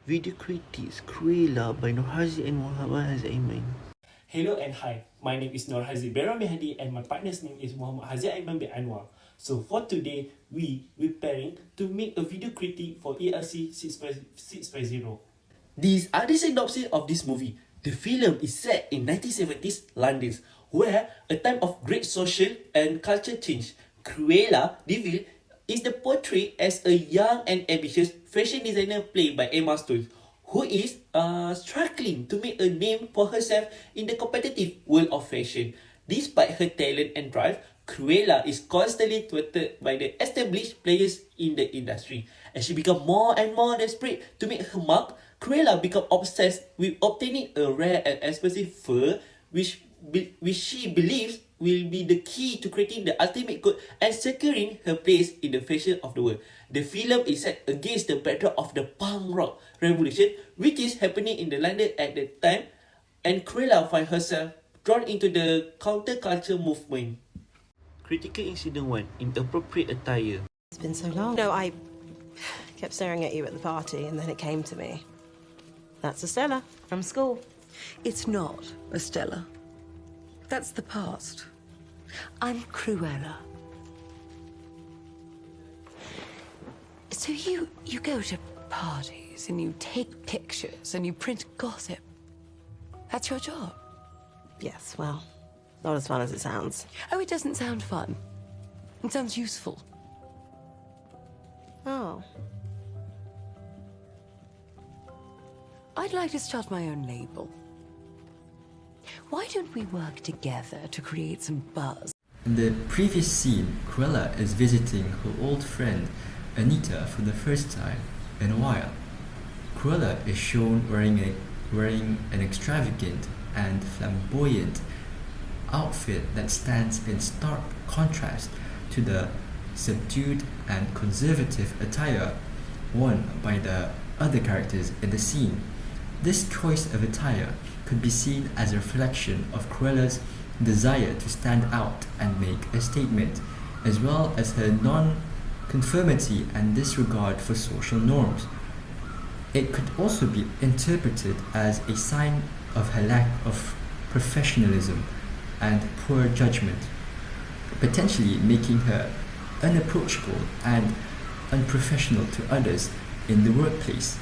Video critics Cruella by Haziq and AIMAN. Hello and hi, my name is Haziq bin ROMIHADI and my partner's name is Haziq AIMAN bin ANUAR. So for today, we're preparing to make a video critique for ELC 650. These are the synopsis of this movie. The film is set in 1970s London, where a time of great social and culture change. Cruella de Vil is portrayed as a young and ambitious fashion designer played by Emma Stone, who is struggling to make a name for herself in the competitive world of fashion. Despite her talent and drive, Cruella is constantly thwarted by the established players in the industry. As she becomes more and more desperate to make her mark, Cruella becomes obsessed with obtaining a rare and expensive fur, which she believes will be the key to creating the ultimate code and securing her place in the fashion of the world. The film is set against the backdrop of the punk rock revolution, which is happening in the London at the time, and Cruella finds herself drawn into the counterculture movement. Critical Incident 1. Inappropriate attire. It's been so long. No, I kept staring at you at the party, and then it came to me. That's Estella from school. It's not Estella. That's the past. I'm Cruella. So you go to parties and you take pictures and you print gossip. That's your job. Yes, well, not as fun as it sounds. Oh, it doesn't sound fun. It sounds useful. Oh. I'd like to start my own label. Why don't we work together to create some buzz? In the previous scene, Cruella is visiting her old friend Anita for the first time in a while. Cruella is shown wearing an extravagant and flamboyant outfit that stands in stark contrast to the subdued and conservative attire worn by the other characters in the scene. This choice of attire could be seen as a reflection of Cruella's desire to stand out and make a statement, as well as her non-conformity and disregard for social norms. It could also be interpreted as a sign of her lack of professionalism and poor judgment, potentially making her unapproachable and unprofessional to others in the workplace.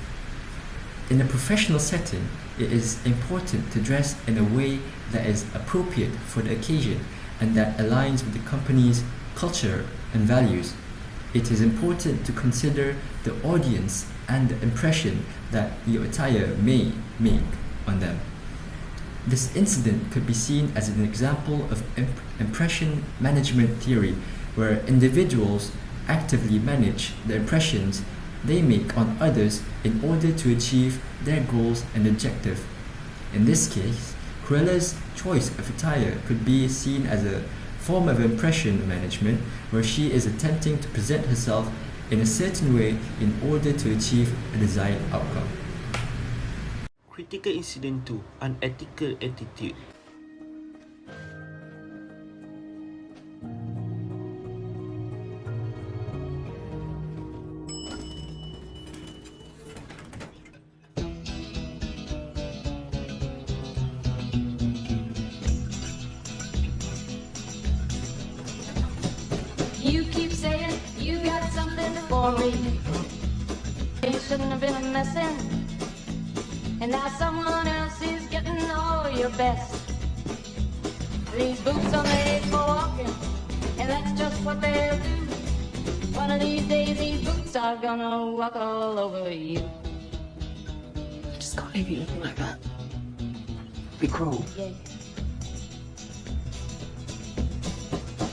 In a professional setting, it is important to dress in a way that is appropriate for the occasion and that aligns with the company's culture and values. It is important to consider the audience and the impression that your attire may make on them. This incident could be seen as an example of impression management theory, where individuals actively manage the impressions they make on others in order to achieve their goals and objective. In this case, Cruella's choice of attire could be seen as a form of impression management, where she is attempting to present herself in a certain way in order to achieve a desired outcome. Critical Incident 2. Unethical attitude. You keep saying you got something for me. You shouldn't have been messing. And now someone else is getting all your best. These boots are made for walking, and that's just what they'll do. One of these days these boots are gonna walk all over you. I just can't leave you looking like that. Be cruel. Yeah.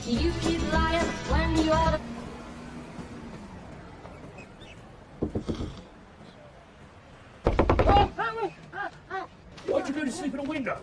You keep lying when you ought to. Why'd you go to sleep in a window?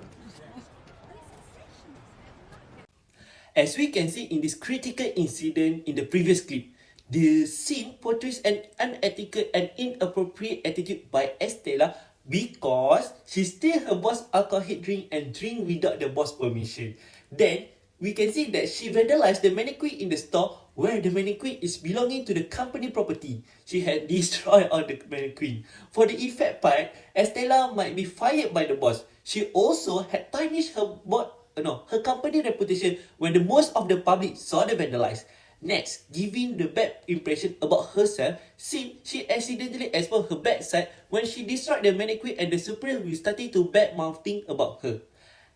As we can see in this critical incident in the previous clip, the scene portrays an unethical and inappropriate attitude by Estella because she steals her boss' alcoholic drink and drink without the boss' permission. Then, we can see that she vandalized the mannequin in the store where the mannequin is belonging to the company property. She had destroyed all the mannequin. For the effect part, Estella might be fired by the boss. She also had tarnished her company reputation when the most of the public saw the vandalized. Next, giving the bad impression about herself, since she accidentally exposed her bad side when she destroyed the mannequin and the superior will starting to bad-mouthing about her.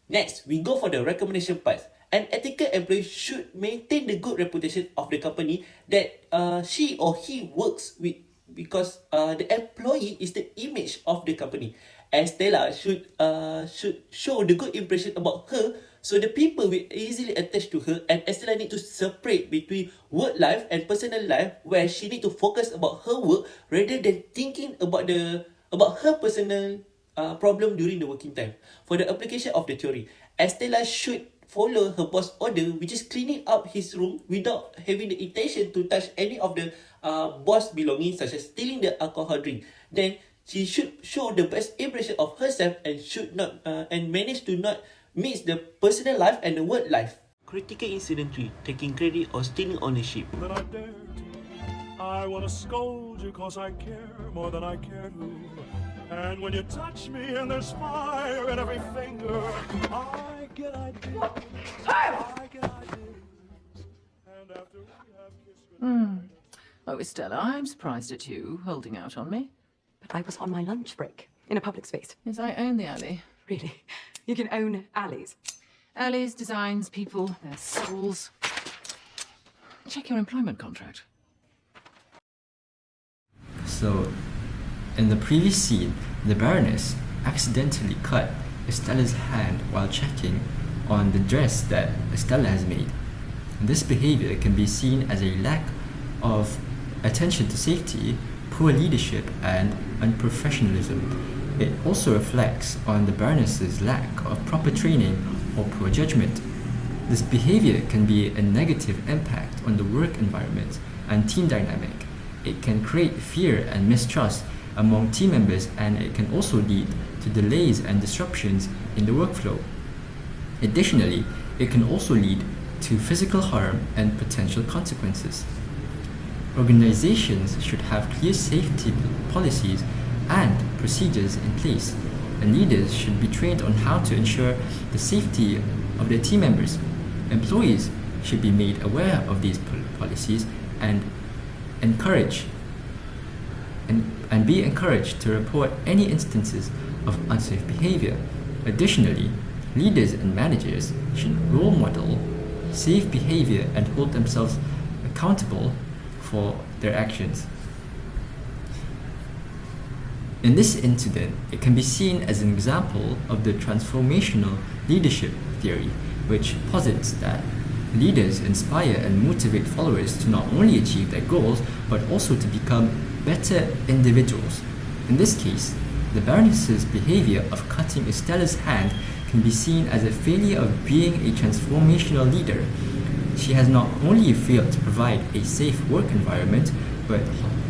Next, we go for the recommendation part. An ethical employee should maintain the good reputation of the company that she or he works with, because the employee is the image of the company. Estella should show the good impression about her, so the people will easily attach to her, and Estella need to separate between work life and personal life, where she need to focus about her work rather than thinking about her personal problem during the working time. For the application of the theory, Estella should follow her boss' order, which is cleaning up his room without having the intention to touch any of the boss' belongings, such as stealing the alcohol drink. Then she should show the best impression of herself and should not and manage to not mix the personal life and the work life. Critical incident 3: taking credit or stealing ownership. That I dare to. I want to scold you cause I care more than I care to. And when you touch me and there's fire in every finger, I get ideas. I get ideas. And after we have kissed Oh, Estella, I'm surprised at you holding out on me. But I was on my lunch break in a public space. Yes, I own the alley. Really? You can own alleys? Alleys, designs, people, their souls. Check your employment contract. So, in the previous scene, the Baroness accidentally cut Estella's hand while checking on the dress that Estella has made. This behavior can be seen as a lack of attention to safety, poor leadership, and unprofessionalism. It also reflects on the Baroness's lack of proper training or poor judgment. This behavior can be a negative impact on the work environment and team dynamic. It can create fear and mistrust among team members, and it can also lead to delays and disruptions in the workflow. Additionally, it can also lead to physical harm and potential consequences. Organizations should have clear safety policies and procedures in place, and leaders should be trained on how to ensure the safety of their team members. Employees should be made aware of these policies and be encouraged to report any instances of unsafe behavior. Additionally, leaders and managers should role model safe behavior and hold themselves accountable for their actions. In this incident, it can be seen as an example of the transformational leadership theory, which posits that leaders inspire and motivate followers to not only achieve their goals, but also to become better individuals. In this case, the Baroness's behavior of cutting Estella's hand can be seen as a failure of being a transformational leader. She has not only failed to provide a safe work environment, but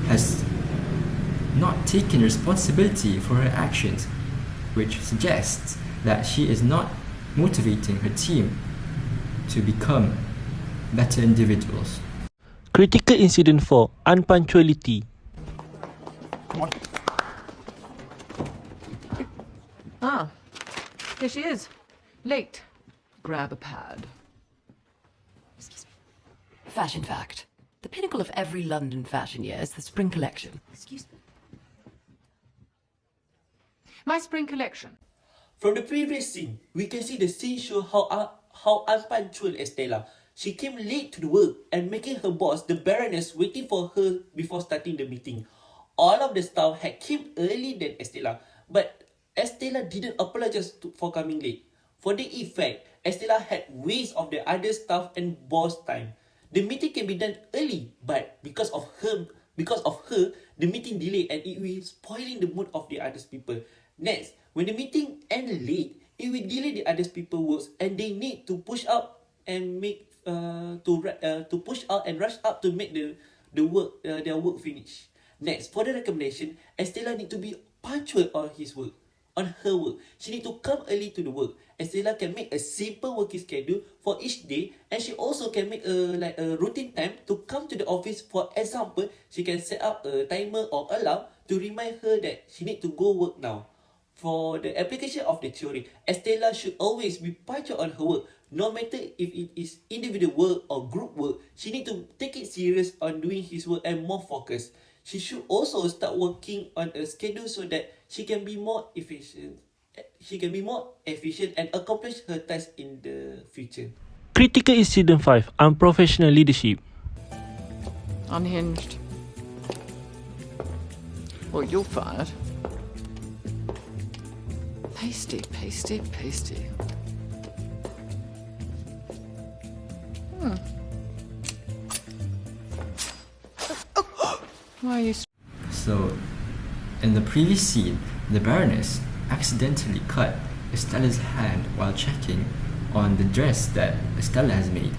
has not taken responsibility for her actions, which suggests that she is not motivating her team to become better individuals. Critical incident 4: unpunctuality. Ah, here she is. Late. Grab a pad. Fashion fact. The pinnacle of every London fashion year is the spring collection. Excuse me. My spring collection. From the previous scene, we can see the scene show how unpunctual Estella. She came late to the work and making her boss, the Baroness, waiting for her before starting the meeting. All of the staff had came early than Estella, but Estella didn't apologize for coming late. For the effect, Estella had waste of the other staff and boss time. The meeting can be done early, but because of her, the meeting delayed and it will spoiling the mood of the other people. Next, when the meeting ends late, it will delay the other people's works, and they need to push out and rush up to make their work finish. Next, for the recommendation, Estella need to be punctual on his work. on her work. She need to come early to the work. Estella can make a simple working schedule for each day, and she also can make a routine time to come to the office. For example, she can set up a timer or alarm to remind her that she need to go work now. For the application of the theory, Estella should always be punctual on her work. No matter if it is individual work or group work, she need to take it serious on doing his work and more focused. She should also start working on a schedule so that she can be more efficient. She can be more efficient and accomplish her tasks in the future. Critical Incident 5, Unprofessional Leadership. Unhinged. Well, you're fired. Pasty, pasty, pasty. Why are you... So, in the previous scene, the Baroness accidentally cut Estella's hand while checking on the dress that Estella has made.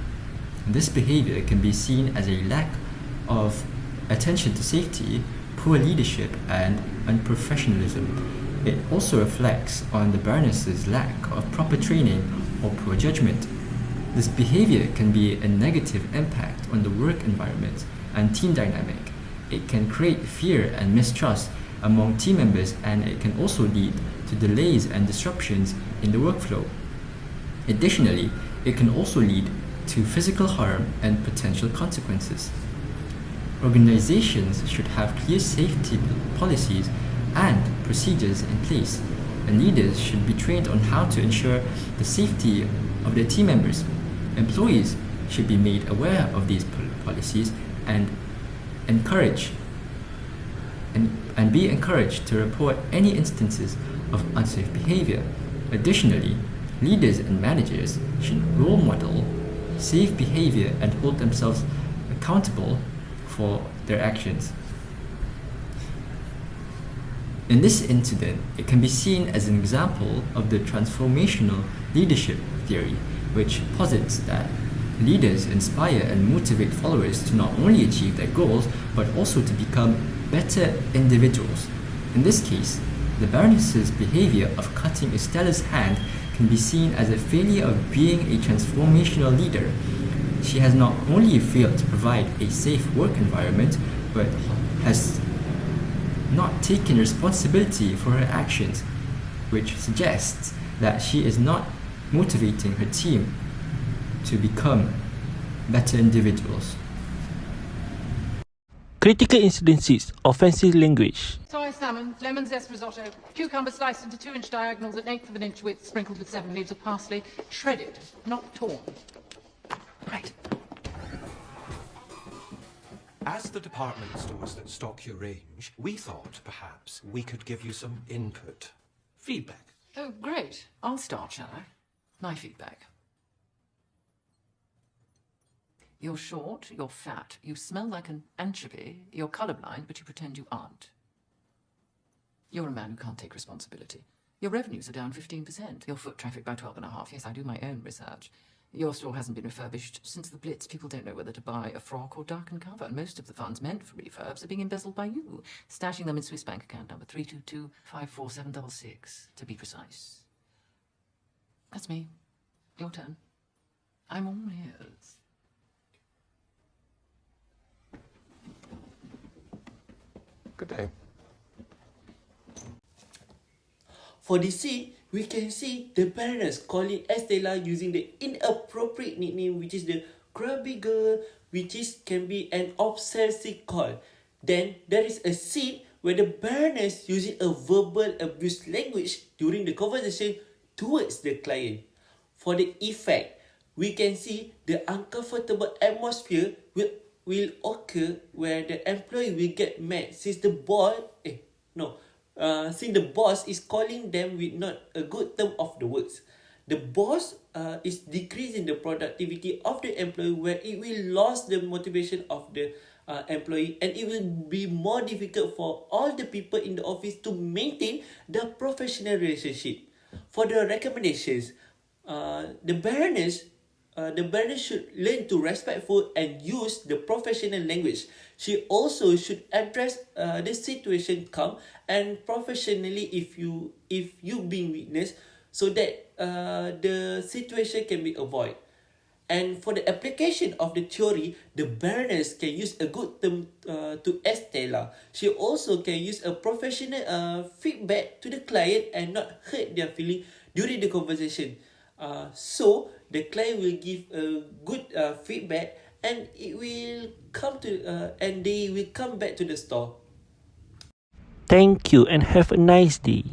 This behavior can be seen as a lack of attention to safety, poor leadership, and unprofessionalism. It also reflects on the Baroness's lack of proper training or poor judgment. This behavior can be a negative impact on the work environment and team dynamic. It can create fear and mistrust among team members, and it can also lead to delays and disruptions in the workflow. Additionally, it can also lead to physical harm and potential consequences. Organizations should have clear safety policies and procedures in place, and leaders should be trained on how to ensure the safety of their team members. Employees should be made aware of these policies and be encouraged to report any instances of unsafe behavior. Additionally, leaders and managers should role model safe behavior and hold themselves accountable for their actions. In this incident, it can be seen as an example of the transformational leadership theory, which posits that leaders inspire and motivate followers to not only achieve their goals, but also to become better individuals. In this case, the Baroness's behavior of cutting Estella's hand can be seen as a failure of being a transformational leader. She has not only failed to provide a safe work environment, but has not taken responsibility for her actions, which suggests that she is not motivating her team to become better individuals. Critical Incident 6, Offensive Language. Soy salmon, lemon zest risotto, cucumber sliced into 2-inch diagonals at 1/8 of an inch width, sprinkled with 7 leaves of parsley, shredded, not torn. Right. As the department stores that stock your range, we thought perhaps we could give you some input, feedback. Oh, great. I'll start, shall I? My feedback. You're short, you're fat, you smell like an anchovy, you're colourblind, but you pretend you aren't. You're a man who can't take responsibility. Your revenues are down 15%, your foot traffic by 12.5%. Yes, I do my own research. Your store hasn't been refurbished since the Blitz. People don't know whether to buy a frock or darken cover, and most of the funds meant for refurbs are being embezzled by you, stashing them in Swiss bank account number 3225476, to be precise. That's me. Your turn. I'm all ears. Good day. For this scene, we can see the Baroness calling Estella using the inappropriate nickname, which is the grubby girl, which can be an obsessive call. Then there is a scene where the Baroness using a verbal abuse language during the conversation towards the client. For the effect, we can see the uncomfortable atmosphere will occur where the employee will get mad since the since the boss is calling them with not a good term of the words. The boss is decreasing the productivity of the employee, where it will lose the motivation of the employee, and it will be more difficult for all the people in the office to maintain the professional relationship. For the recommendations, the Baroness the barrister should learn to respectful and use the professional language. She also should address the situation calm and professionally if you being witness, so that the situation can be avoided. And for the application of the theory, the baroness can use a good term to Estella. She also can use a professional feedback to the client and not hurt their feeling during the conversation. So the client will give a good feedback, and it will come to and they will come back to the store. Thank you and have a nice day.